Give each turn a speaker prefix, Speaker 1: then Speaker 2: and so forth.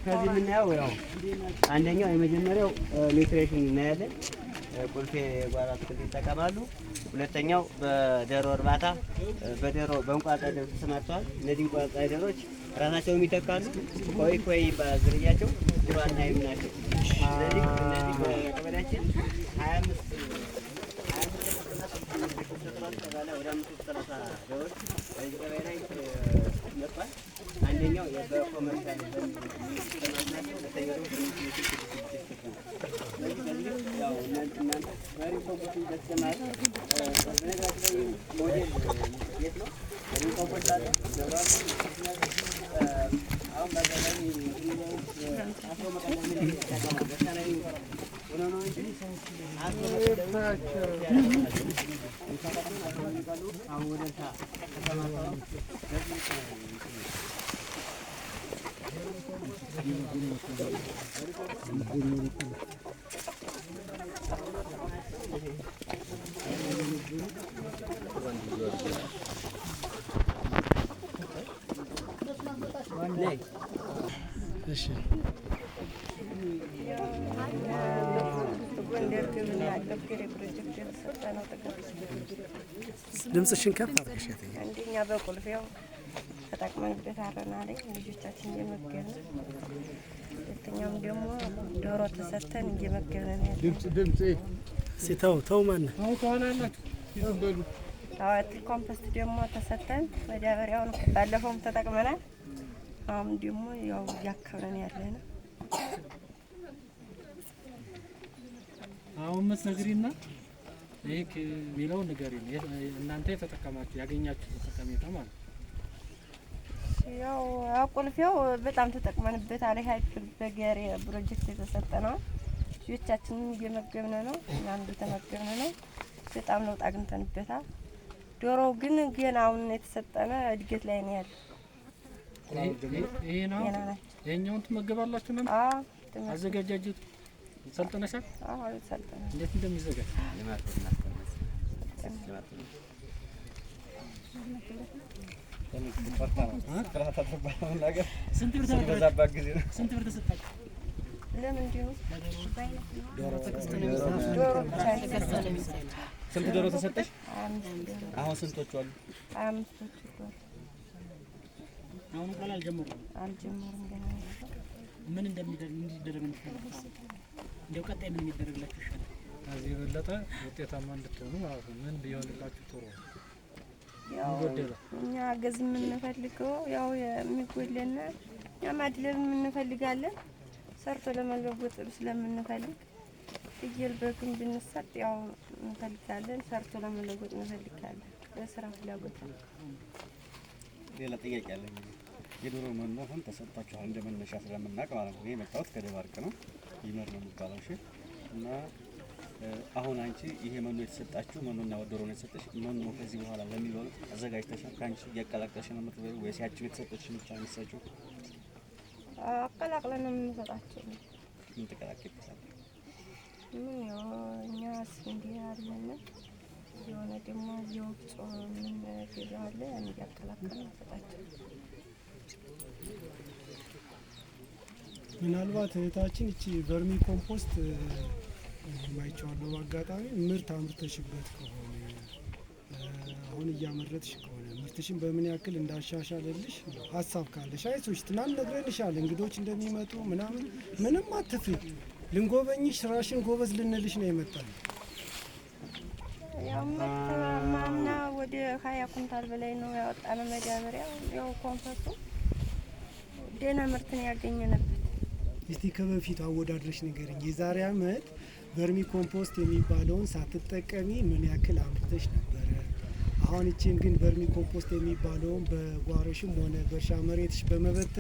Speaker 1: ከዚህ የምናየው ያው አንደኛው የመጀመሪያው ኒውትሪሽን እናያለን። ቁልፌ ጓራ አትክልት ይጠቀማሉ። ሁለተኛው በዶሮ እርባታ በእንቁላል ጣይ ተሰማርተዋል። እነዚህ እንቁላል ጣይ ዶሮዎች ራሳቸውን ይተካሉ። ኮይ ይባላል ዝርያቸው። ቁራና ናቸው። ስለዚህ እነዚህ በቀበሌያችን 25 አንደኛው በኮመርሻል
Speaker 2: ድምጽሽን ከፍ አድርገሽ
Speaker 3: አንደኛ በቁልፌው ተጠቅመንበታልና ላይ ልጆቻችን እየመገበን ሁለተኛም ደግሞ ዶሮ ተሰተን እየመገበን ያለ
Speaker 2: ድምጽ ተው ማን
Speaker 3: ታዋት ኮምፖስት ደግሞ ተሰተን ማዳበሪያውን ባለፈውም ተጠቅመናል። አሁን ደግሞ ያው ያከረን ያለና
Speaker 4: አሁን መስነግሪና ይሄ ሚለው ነገር እናንተ የተጠቀማችሁ ያገኛችሁ ተጠቀሜታ ማለት
Speaker 3: ያው አቁልፊያው በጣም ተጠቅመንበታል። ሃይፕል በገሬ ፕሮጀክት የተሰጠነው ልጆቻችንን እየመገብነ ነው፣ እኛም እየተመገብነ ነው። በጣም ለውጥ አግኝተንበታል። ዶሮው ግን ገና አሁን የተሰጠነ እድገት ላይ ነው ያለው።
Speaker 4: ይሄ ነው የኛውን ትመገባላችሁ ነው?
Speaker 3: አዎ
Speaker 4: አዘጋጃጅት ሰልጠነሻል?
Speaker 3: አዎ ሰልጠነ።
Speaker 4: እንዴት እንደሚዘጋጅ ስንት ብር ተሰጣችሁ?
Speaker 3: ለምን ዲሁ
Speaker 1: ስንት ዶሮ ተሰጠሽ? አሁን ስንቶቹ አሉ?
Speaker 3: 25 ዶሮ።
Speaker 4: አሁን እንኳን አልጀመሩም
Speaker 3: ገና።
Speaker 4: ምን እንደሚደረግ እንደው ቀጣይ ምን የሚደረግላችሁ ይሻላል?
Speaker 5: ከዚህ የበለጠ ውጤታማ እንድትሆኑ ማለት ነው። ምን ቢሆንላችሁ ጥሩ ነው?
Speaker 3: ያው እኛ ገዝ የምንፈልገው ያው የሚጎለና እኛ ማድለብ የምንፈልጋለን። ሰርቶ ለመለወጥ ስለምንፈልግ ፍየል በግን ብንሰጥ ያው እንፈልጋለን። ሰርቶ ለመለወጥ እንፈልጋለን። ለስራ ፍላጎት ነው።
Speaker 6: ሌላ ጥያቄ አለኝ። የዶሮ መኖ አሁን ተሰጥቷችኋል እንደመነሻ ስለምናውቅ ማለት ነው። እኔ የመጣሁት ከደባርቅ ነው። ይመር ነው የሚባለው። እሺ። እና አሁን አንቺ ይሄ መኖ የተሰጣችሁ መኖና ዶሮ ነው የተሰጠሽ። መኖ ከዚህ በኋላ ለሚበሉት አዘጋጅተሻል? ካንቺ እያቀላቀልሽ ነው የምትበሉ ወይስ ያቺው የተሰጠሽ ብቻ ነው የምትሰጪው?
Speaker 3: አቀላቅለን ነው የምንሰጣቸው።
Speaker 6: ምን ተቀላቅለሻል?
Speaker 3: ምን ያው እኛ ስንዴ አለን የሆነ ደግሞ የወፍጮ ምን ገዛለ ያን እያቀላቀልን እንሰጣቸው።
Speaker 2: ምናልባት እህታችን እቺ ቨርሚ ኮምፖስት ማይቻለው አጋጣሚ ምርት አምርተሽበት ከሆነ አሁን እያመረትሽ ከሆነ ምርትሽን በምን ያክል እንዳሻሻለልሽ ሀሳብ ካለሽ አይዞሽ ትናንት ነግረንሻል። እንግዶች እንደሚመጡ ምንም አትፍሪ። ልንጎበኝሽ ስራሽን ጎበዝ ልንልሽ ነው የመጣው።
Speaker 3: ያው ማምና ወደ 20 ኩንታል በላይ ነው ያወጣነው ማዳበሪያ። ያው ኮምፖስቱ ደህና ምርትን ያገኘንበት።
Speaker 2: እስቲ ከበፊት አወዳድረሽ ንገረኝ። የዛሬ አመት ቨርሚ ኮምፖስት የሚባለውን ሳትጠቀሚ ምን ያክል አምርተሽ ነበረ? አሁን እቺን ግን ቨርሚ ኮምፖስት የሚባለውን በጓሮሽም ሆነ በእርሻ መሬትሽ በመበተን